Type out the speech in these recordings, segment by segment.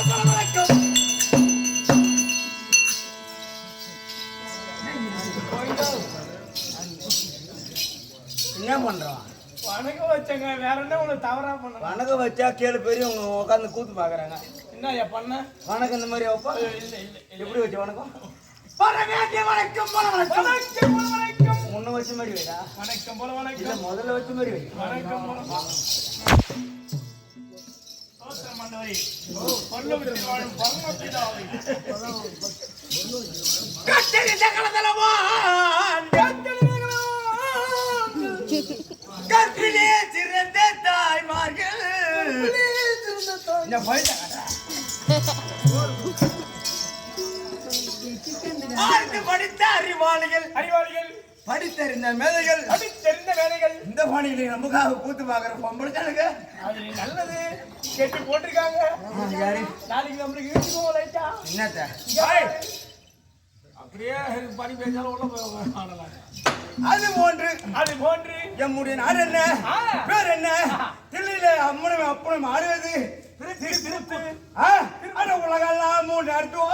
என்ன பண்றோம்? வணக்கம் வச்சங்க. வேற என்ன உனக்கு தவறா பண்ண? வணக்கம் வச்சா கேளு பெரியவங்க உட்காந்து கூத்து பாக்குறாங்க. என்ன பண்ண? வணக்கம் இந்த மாதிரி வைப்பா? இல்ல இல்ல. எப்படி வச்ச வணக்கம்? வணக்கம் போல வணக்கம். வணக்கம் போல வணக்கம். முன்ன வச்ச மாதிரி வைடா. வணக்கம் போல வணக்கம். இல்ல முதல்ல வச்ச மாதிரி வை. வணக்கம் போல. சோத்திர மண்டவரி. பல்லவத்தில் வாழும் பரமபிதாவே. கட்டளை சகலதலவான். கட்டளை கற்பிலே சிறந்த தாய்மார்கள். இந்த பையன் படித்த அறிவாளிகள். படித்தறிந்த மேதைகள். இந்த பாணியில நமக்காக கூத்து பாக்குற பொம்பளைச்சானுங்க. அது நல்லது கேட்டு போட்டிருக்காங்க. நாளைக்கு நம்மளுக்கு யூடியூப் லைட்டா என்னத்த அப்படியே பணி பேச்சாலும் உள்ள ஆடலாம். அது போன்று எம்முடைய நாடு என்ன பேர் என்ன தில்லையில அம்மனும் அப்பனும் ஆடுவது உலகெல்லாம் மூன்று அர்த்தம்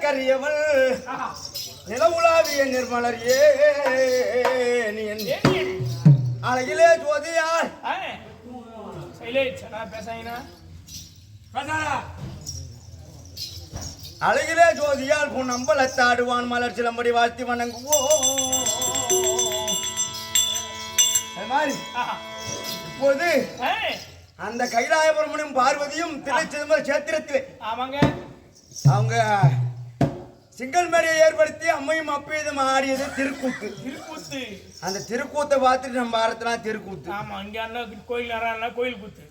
கருவியவன். நிலவுலாவிய நிர்மலர் அழகிலே ஜோதியார் அழகிலே ஜோதியால் பொன் அம்பலத்தாடுவான் மலர் சிலம்படி வாழ்த்தி வணங்குவோம். இப்போது அந்த கைலாயபுரமனும் பார்வதியும் திரை சிதம்பரம் சேத்திரத்திலே அவங்க சிங்கல் மேரியை ஏற்படுத்தி அம்மையும் அப்பீதம் ஆடியது திருக்கூத்து. அந்த திருக்கூத்தை பார்த்துட்டு நம்ம ஆரத்தலாம் திருக்கூத்து. ஆமா, இங்க அண்ணா கோயில் அண்ணா கோயில் கூத்து.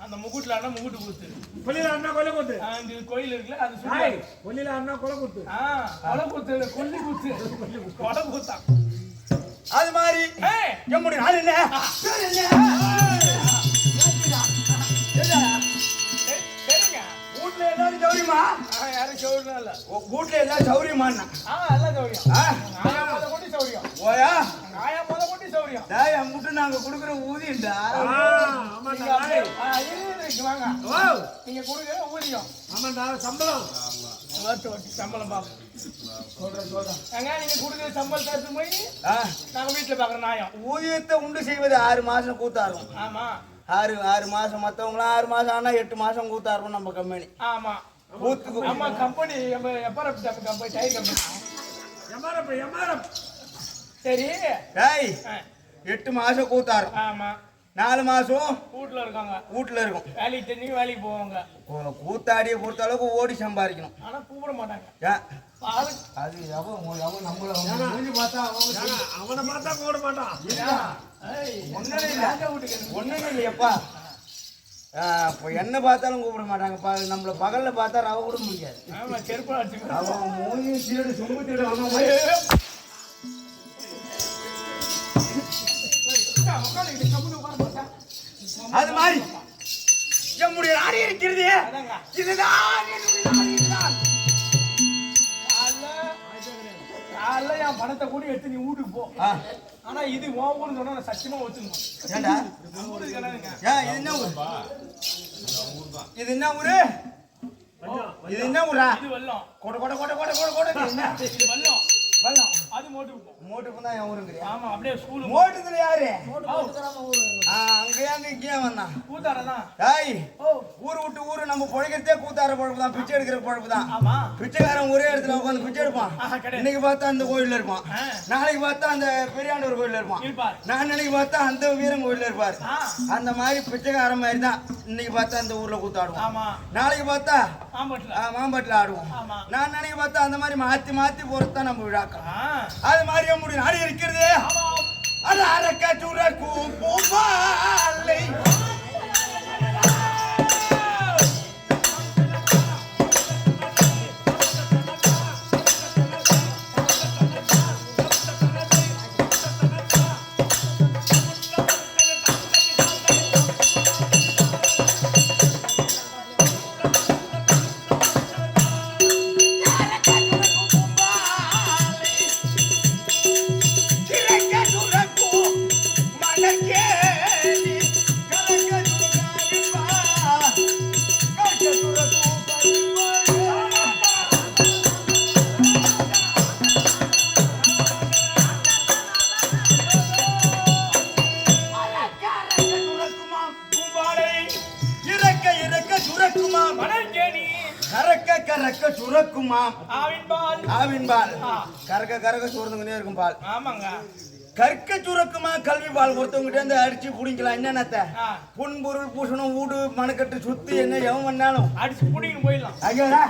அந்த முகுட்ல அண்ணா முகுட்டு கூத்து. கொல்லில அண்ணா கொலை கூத்து. இந்த கோயில் இருக்குல்ல அது சும்மா கொல்லில அண்ணா கொலை கூத்து. கொலை கூத்து கொல்லி கூத்து கொலை கூத்தா. அது மாதிரி நம்முடைய நாள் என்ன வீட்டுல எல்லாரும் சௌரியமா? யாரும் சௌரியம் இல்ல. வீட்டுல எல்லாம் சௌரியமா? எல்லாம் சௌரியம். ஓயா சௌரியம். அம்முட்டு நாங்க குடுக்குற ஊதியம்டா. வாங்க நீங்க குடுக்குற ஊதியம். ஆமாண்டா சம்பளம். சம்பளம் பாப்போம். நீங்க குடுக்குற சம்பளம் தட்டு போய் நாங்க வீட்டுல பாக்குற நியாயம். ஊதியத்தை உண்டு செய்வது 6 மாசம் கூத்தாரும். ஆமா, 6 மாசம். மத்தவங்களாம் 6 மாசம் ஆனா 8 மாசம் கூத்தாரும் நம்ம கம்பெனி. ஆமா, ஆமா கம்பெனி கம்பெனி டயர் கம்பெனி சரி. 8 மாசம் கூத்தாரும். ஆமா, 4 மாசம் வீட்டுல இருக்காங்க. வீட்டுல இருக்கும். வேலைக்கு தெரிஞ்சு வேலைக்கு போவாங்க. கூத்தாடிய பொறுத்த அளவுக்கு ஓடி சம்பாதிக்கணும். ஆனா கூப்பிட மாட்டாங்க. அது அவனை பார்த்தா கூட மாட்டான். ஒண்ணுமே இல்லையப்பா. என்ன பார்த்தாலும் கூப்பிட மாட்டாங்க. நம்மள பகல்ல பார்த்தா ரவ கூட முடியாது. அவன் மூஞ்சி சீடு சொம்பு தீடு அது மாதிரி நம்முடைய நாடு இருக்கிறது. இதுதான் என் பணத்தை கூட எடுத்து நீ வீட்டுக்கு போ. ஆனா இது ஊருன்னு சொன்னா சத்தியமா வச்சுக்கணும். இது என்ன ஊரு? இது என்ன ஊரா? இது வெள்ளம். கொட கொட கொட கொட கொட கொட இது வெள்ளம். வல்லம் அது மோட்டுக்கு தான் என் ஊருங்கிறியா? ஆமா அப்படியே ஸ்கூல் மோட்டத்துல யாரு? ஊரு அங்கேயா இங்கேயா வந்தான் கூத்தாடதான். டேய் ஓ ஊரு விட்டு ஊரு நம்ம பொழைக்கிறதே கூத்தார பொழப்பு தான், பிச்சை எடுக்கிற பொழப்பு தான். ஆமா பிச்சைக்காரன் ஒரே இடத்துல உட்காந்து பிச்சை எடுப்பான். கிடையாது. இன்னைக்கு பார்த்தா அந்த கோயில்ல இருப்பான், நாளைக்கு பார்த்தா அந்த பெரியாண்டவர் கோயில்ல இருப்பான், இருப்பார். நாளைக்கு பார்த்தா அந்த வீரன் கோயில்ல இருப்பார். ஆ. அந்த மாதிரி பிச்சைக்காரன் மாதிரி தான் இன்னைக்கு பார்த்தா அந்த ஊர்ல கூத்தாடுவோம், ஆமா நாளைக்கு பார்த்தா ஆம்பட்ல மாம்பட்டில் ஆடுவோம், ஆமா. நான் நினைக்க பார்த்தா அந்த மாதிரி மாத்தி மாத்தி போறது தான் நம்ம விழாக்கம். ஆ அது மாதிரி நம்முடைய நாடு இருக்கிறது. ஆமா அது அரக்க சுரக்கும் பூமாலை சுரக்குமாம் ஆவின்பால் கறக்க கறக்க சூர்ந்துக்கிட்டே இருக்கும் பால். ஆமாங்க கற்க சுரக்குமா கல்வி பால் ஒருத்தவங்கிட்ட இருந்து அடிச்சு குடிக்கலாம். என்னென்னத்த புன்பொருள் பூசணும் வீடு மணக்கட்டு சுத்தி என்ன எவன் பண்ணாலும் அடிச்சு புடிங்கன்னு போயிடலாம். ஐயோடா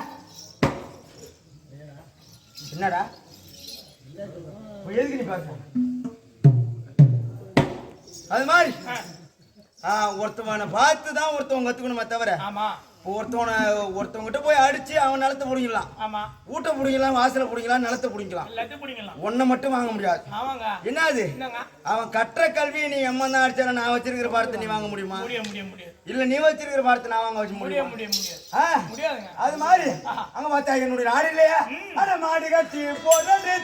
என்னடா எதுக்கு நீ பேச? அது மாதிரி ஒருத்தவனை பார்த்து தான் ஒருத்தவங்க கத்துக்கணுமே தவிர ஆமா ஒருத்தவங்கிட்ட போய் அடிச்சு அவன் நிலத்தை பிடிக்கலாம், ஆமா ஊட்ட பிடிக்கலாம், வாசலை பிடிக்கலாம், நிலத்தை பிடிக்கலாம், எல்லாத்தையும் புடிங்கலாம். ஒன்ன மட்டும் வாங்க முடியாது. ஆமாங்க என்னது என்னங்க அவன் கற்ற கல்வியை நீ எம்மா தான் அடிச்சால நான் வச்சிருக்கிற பாடத்தை நீ வாங்க முடியுமா? முடியாது இல்ல நீ வச்சிருக்கிற பாடத்தை நான் வாங்க வச்சு முடியும்? முடியாதுங்க. அது மாதிரி அங்க பார்த்தா என்னுடைய நாடு இல்லையா? அட மாடு கட்டி போறது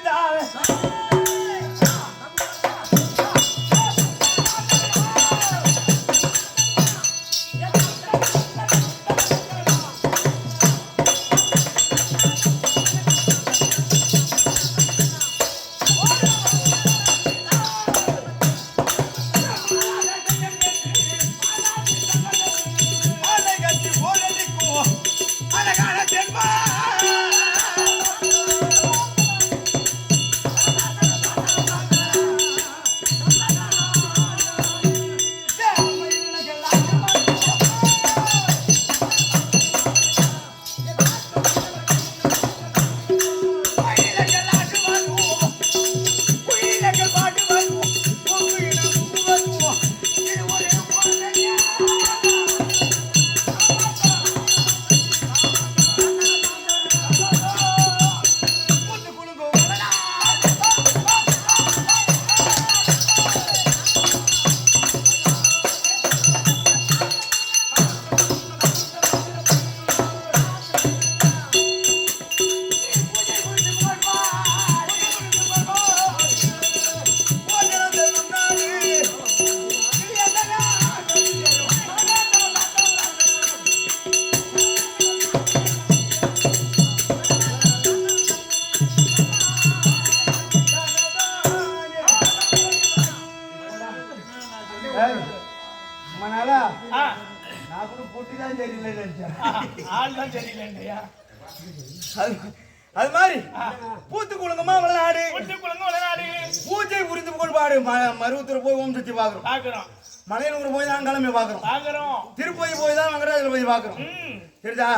அது மாதிரி பூத்து குலுங்கமா வளநாடு பூஜை புரிந்து கொள்பாடு மருவத்தூர் போய் ஓம் சக்தி பாக்குறோம், மலையனூர் போய் தான் கிளம்பி பாக்குறோம், திருப்பதி போய் தான் வெங்கடாஜல போய் பாக்குறோம். சரிதா?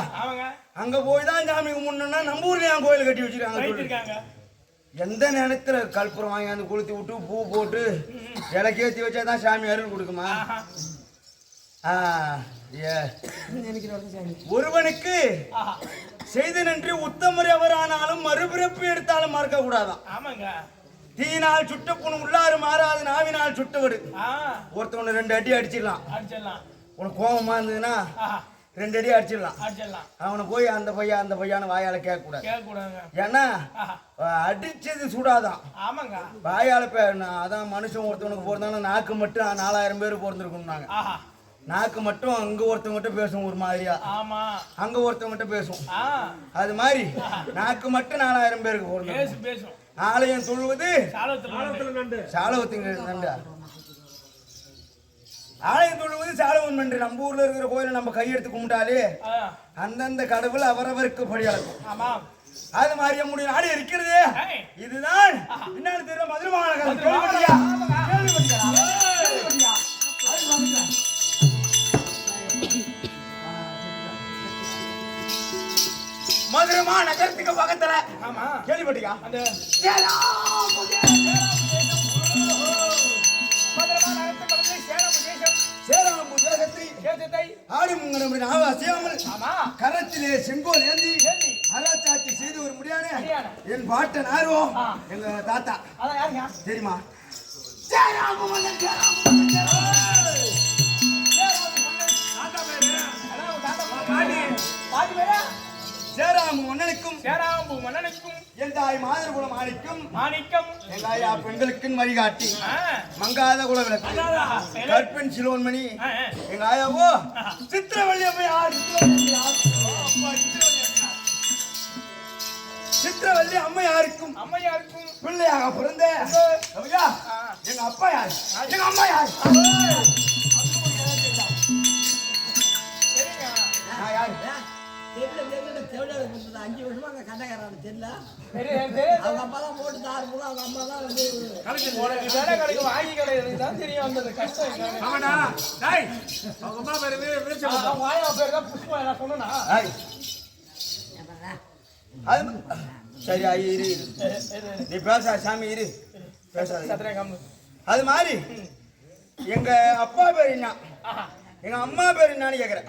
அங்க போய் தான் சாமி கும்பிடணும்னா நம்ம ஊர்ல என் கோயில் கட்டி வச்சிருக்காங்க. எந்த நேரத்துல கற்பூரம் வாங்கி அந்த கொளுத்தி விட்டு பூ போட்டு இலக்கேத்தி வச்சாதான் சாமி அருள் கொடுக்குமா? ஒருவனுக்கு செய்த நன்றி உத்தமர் எவரானாலும் மறுபிறப்பு எடுத்தாலும் மறக்க கூடாதான். தீயினால் சுட்ட புண் உள்ளாறு மாறாது நாவினால் சுட்டவடு. ஒருத்தவனை 2 அடி அடிச்சிடலாம். உனக்கு கோபமா இருந்ததுன்னா 2 அடி அடிச்சிடலாம். அவனை போய் அந்த பையன் வாயால கேட்க கூடாது. ஏன்னா அடிச்சது சுடாதான், வாயால அதான் மனுஷன் ஒருத்தவனுக்கு போறதாலும் நாக்கு மட்டும் 4000 பேர் பிறந்திருக்கணும்னாங்க. நாக்கு மட்டும் அங்க ஒருத்தவங்கிட்ட பேசும் ஒரு மாதிரியா, அங்க ஒருத்தவங்கிட்ட பேசும். அது மாதிரி நாக்கு மட்டும் 4000 பேருக்கு போறோம். ஆலயம் தொழுவது சாலத்துல சாலவத்துங்க நன்றா ஆலயம் தொழுவது சாலவன் நன்றி. நம்ம ஊர்ல இருக்கிற கோயிலை நம்ம கையெடுத்து கும்பிட்டாலே அந்தந்த கடவுள் அவரவருக்கு படியாகும். ஆமா அது மாதிரி நம்முடைய நாடு இருக்கிறது. இதுதான் என்னன்னு தெரியும், மதுரை மாநகரம். கேள்விப்பட்டியா? மதுரை மாநகரத்துக்கு பக்கத்துல கேள்விப்பட்டியா? கரத்திலே செங்கோல் ஏந்தி அரசாட்சி செய்து ஒரு முடியான என் பாட்டன் ஆர்வம் எங்க தாத்தா தெரியுமா? சேராமு மன்னனுக்கும் என் தாய் மாதர் குலம் மாணிக்கம் எங்காயா பெண்களுக்கு வழிகாட்டி மங்காத குல விளக்கு கற்பன் சிலோன்மணி எங்க ஆயாவோ சித்திரவள்ளி அம்மையாருக்கும் பிள்ளையாக பிறந்த எங்க அப்பா யார், எங்க அம்மா யார்? அஞ்சு வருஷமா அங்க கண்டக்காரன் தெரியல. அவங்க அப்பா தான் போட்டு தாரு போல, அவங்க அம்மா தான் வந்து வாங்கி கிடையாது தெரியும். வந்தது கஷ்டம் சொன்னா சரி இரு, நீ பேச சாமி இரு, பேசாத. அது மாதிரி எங்க அப்பா பேர் என்ன, எங்க அம்மா பேர் என்னன்னு கேக்குறேன்.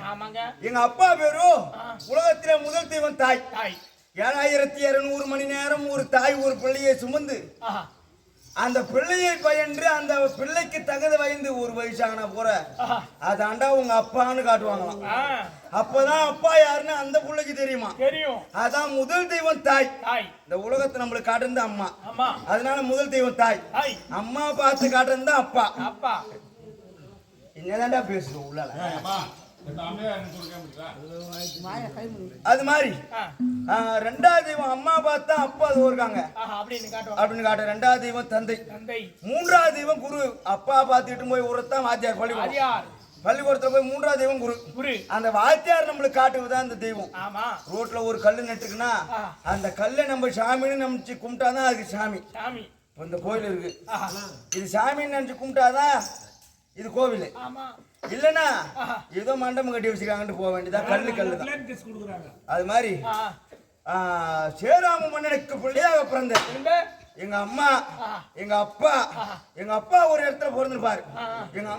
எங்க அப்பா பேரு உலகத்திலே முதல் தெய்வம் தாய். 7200 மணி நேரம் ஒரு தாய் ஒரு பிள்ளையை சுமந்து அந்த பிள்ளையை பயின்று அந்த பிள்ளைக்கு தகுந்த வயது ஒரு வயசான போற அதாண்டா உங்க அப்பான்னு காட்டுவாங்களாம். அப்பதான் அப்பா யாருன்னு அந்த பிள்ளைக்கு தெரியுமா? அதான் முதல் தெய்வம் தாய். இந்த உலகத்தை நம்மளுக்கு காட்டுறது அம்மா, அதனால முதல் தெய்வம் தாய். அம்மா பார்த்து காட்டுறது அப்பா. என்னதான்டா பேசுறோம் உள்ளால. அது மாதிரி ரெண்டாவது தெய்வம் அம்மா பார்த்தா அப்பா அது இருக்காங்க அப்படின்னு காட்ட. ரெண்டாவது தெய்வம் தந்தை. மூன்றாவது தெய்வம் குரு. அப்பா பார்த்துட்டு போய் உரத்தான் வாத்தியார் பள்ளிக்கூடத்துல போய் மூன்றாவது தெய்வம் குரு. அந்த வாத்தியார் நம்மளுக்கு காட்டுவதுதான் அந்த தெய்வம். ரோட்ல ஒரு கல்லு நட்டுக்குன்னா அந்த கல்லை நம்ம சாமின்னு நினைச்சு கும்பிட்டாதான் அதுக்கு சாமி. இந்த கோயில் இருக்கு, இது சாமின்னு நினைச்சு கும்பிட்டாதான் இது கோவில். இல்லனா ஏதோ மண்டபம் கட்டி வச்சிருக்காங்கன்னு போக வேண்டியதா. கல்லு தான். அது மாதிரி சேராம மன்னனுக்கு பிள்ளையாக பிறந்த எங்க அம்மா எங்க அப்பா ஒரு இடத்துல பிறந்திருப்பாரு. எங்க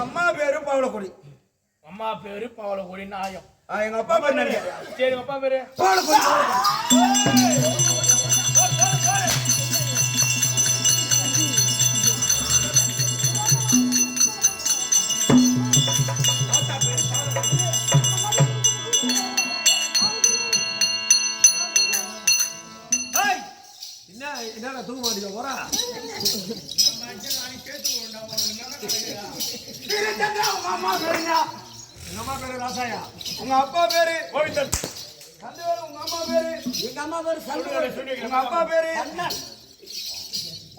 அம்மா பேரு பவளக்கொடி. அம்மா பேரு பவளக்கொடி நாயம். எங்க அப்பா பேரு சரி, அப்பா பேரு பவளக்கொடி. என்ன தூங்க மாட்டீங்க போறா? எங்க அம்மா பேரு ராசாயா. உங்க அப்பா பேரு கோவிந்தன். உங்க அம்மா பேரு? எங்க அம்மா பேரு சல்லுவன். உங்க அப்பா பேரு அண்ணன்.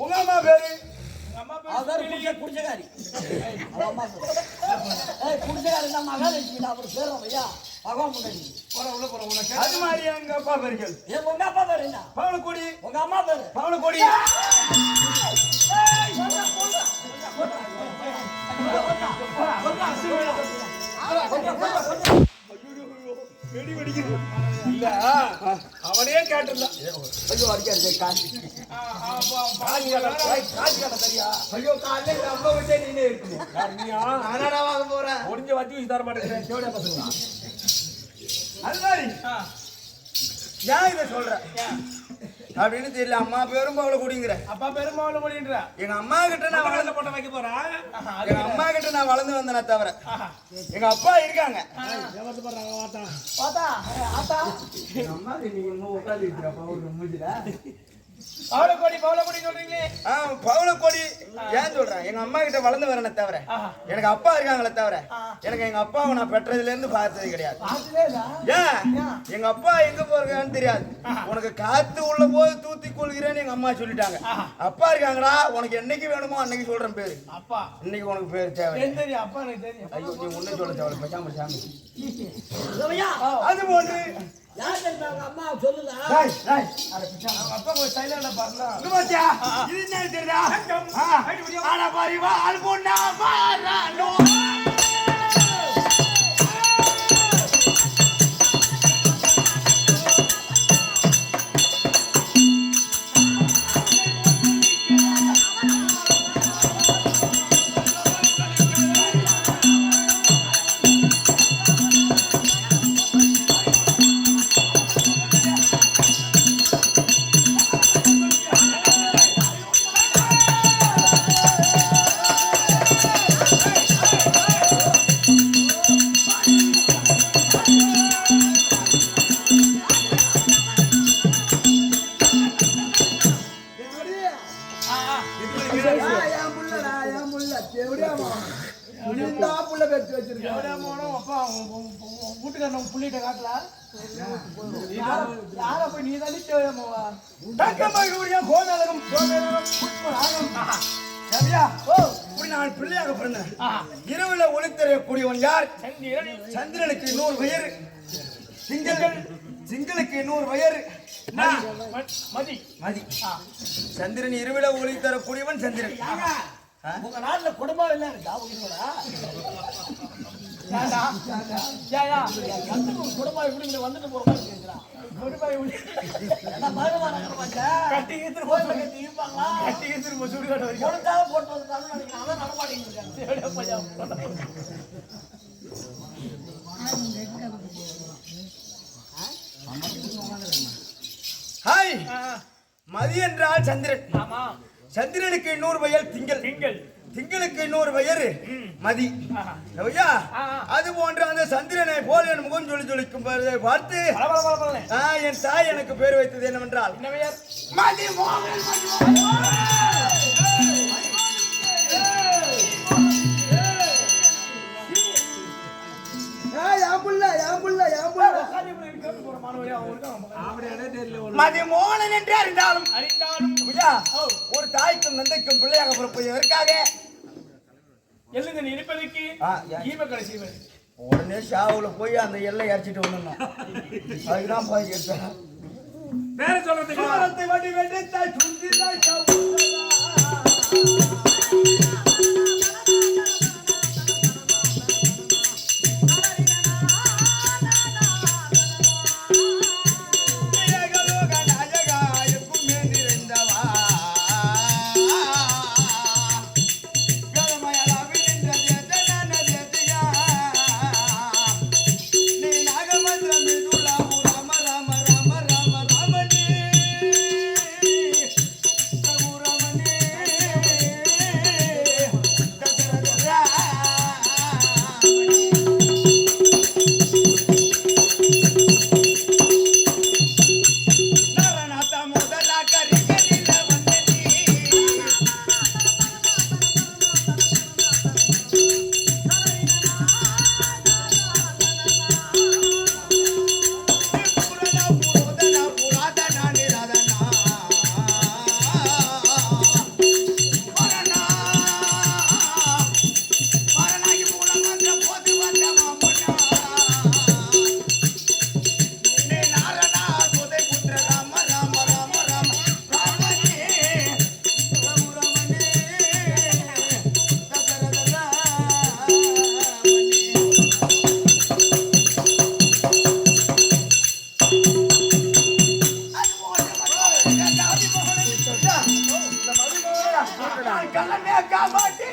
உங்க அம்மா பேரு? குடிச்சகாரி. குடிச்சகாரி தான் மகாலட்சுமி. அவர் பேர் ஐயா பகவான் முன்னாடி. அது மாதிரி எங்க அப்பா பேர்கள். உங்க அப்பா பேரு என்ன? பவளக்கொடி. உங்க அம்மா பேரு? பவளக்கொடி. அவனே கேட்டிருந்தான். ஐயோ அடிக்காது காசு. ஐயோ காலையில அம்மா வச்சே நீனே இருக்கணும். நானடா வாங்க போறேன். ஒடிஞ்ச வச்சு வச்சு தர மாட்டேங்கிறேன். கேவடியா பசங்க. அது மாதிரி ஏன் இதை சொல்ற அப்படின்னு தெரியல. அம்மா பேரும் பவள குடிங்கிற, அப்பா பேரும் பவள குடின்ற. எங்க அம்மா கிட்ட நான் வளர்ந்து போட்ட வைக்க போறேன். எங்க அம்மா கிட்ட நான் வளர்ந்து வந்தேனே தவிர எங்க அப்பா இருக்காங்க. எங்க அம்மா நீங்க இன்னும் உட்காந்து பவளக்கொடி சொல்றீங்களே. பவளக்கொடி பவளக்கொடி ஏன் சொல்றேன், எங்க அம்மா கிட்ட வளர்ந்து வரனே தவிர எனக்கு அப்பா இருக்காங்களே தவிர எனக்கு எங்க அப்பாவை நான் பெற்றதுல இருந்து பார்த்தது கிடையாது. ஏன் எங்க அப்பா எங்க போறான்னு தெரியாது. உனக்கு காத்து உள்ள போது தூத்தி கொள்கிறேன்னு எங்க அம்மா சொல்லிட்டாங்க. அப்பா இருக்காங்களா, உனக்கு என்னைக்கு வேணுமோ அன்னைக்கு சொல்றேன் பேரு. அப்பா இன்னைக்கு உனக்கு பேரு தேவை. தெரியும் அப்பா எனக்கு தெரியும். ஐயோ நீ ஒண்ணு சொல்ல தேவை பேசாம சாமி. இல்லையா? அது போன்று யார் தெரியுமா அவங்க அம்மா சொல்லல? அப்பா கொஞ்சம் சைலண்டா பாருலாம். இது என்ன தெரியுதா? ஆனா பாரிவா அல்போனா மாறானோ. வீட்டுக்காரன் புள்ளிட்ட காட்டல யார போய் நீ தான் நான் பிள்ளையாக பிறந்தேன். இரவுல ஒளித்தரக்கூடியவன் யார்? சந்திரனுக்கு 100 வயறு, சிங்களுக்கு 100 வயறு மதி. சந்திரன் இரவுல ஒளி தரக்கூடியவன் சந்திரன். உங்க நாட்டுல குடும்பம் எல்லாம் இருக்கா? குடும்பம் இப்படி வந்துட்டு போற மாதிரி கேட்கிறான். கட்டி இருப்பாங்களா? கொடுத்தாலும் போட்டு வந்தாலும் நினைக்கிறேன். அதான் நடமாட்டேங்க. ஹாய், மதி என்றால் சந்திரன். ஆமா, சந்திரனுக்கு 100 வயல் திங்களுக்கு 100 வயறு மதி. அது போன்ற அந்த சந்திரனை போல் என் முகம் ஜொலிக்கும் பார்த்து என் தாய் எனக்கு பேர் வைத்தது என்னவென்றால் மதி மோகன். மதிமோகன் என்று அறிந்தாலும் ஒரு தாய்க்கும் தந்தைக்கும் பிள்ளையாக பிறப்பதற்காக எழுந்து இருப்பதற்கு செய்வது. உடனே ஷாவுல போய் அந்த எல்லை அரைச்சிட்டு வந்துடணும். அதுக்குதான் போய் கேட்டேன். வேற சொல்றதுக்கு வடி வெடித்தாய் சுந்திதாய் கல்லமே காமாட்டி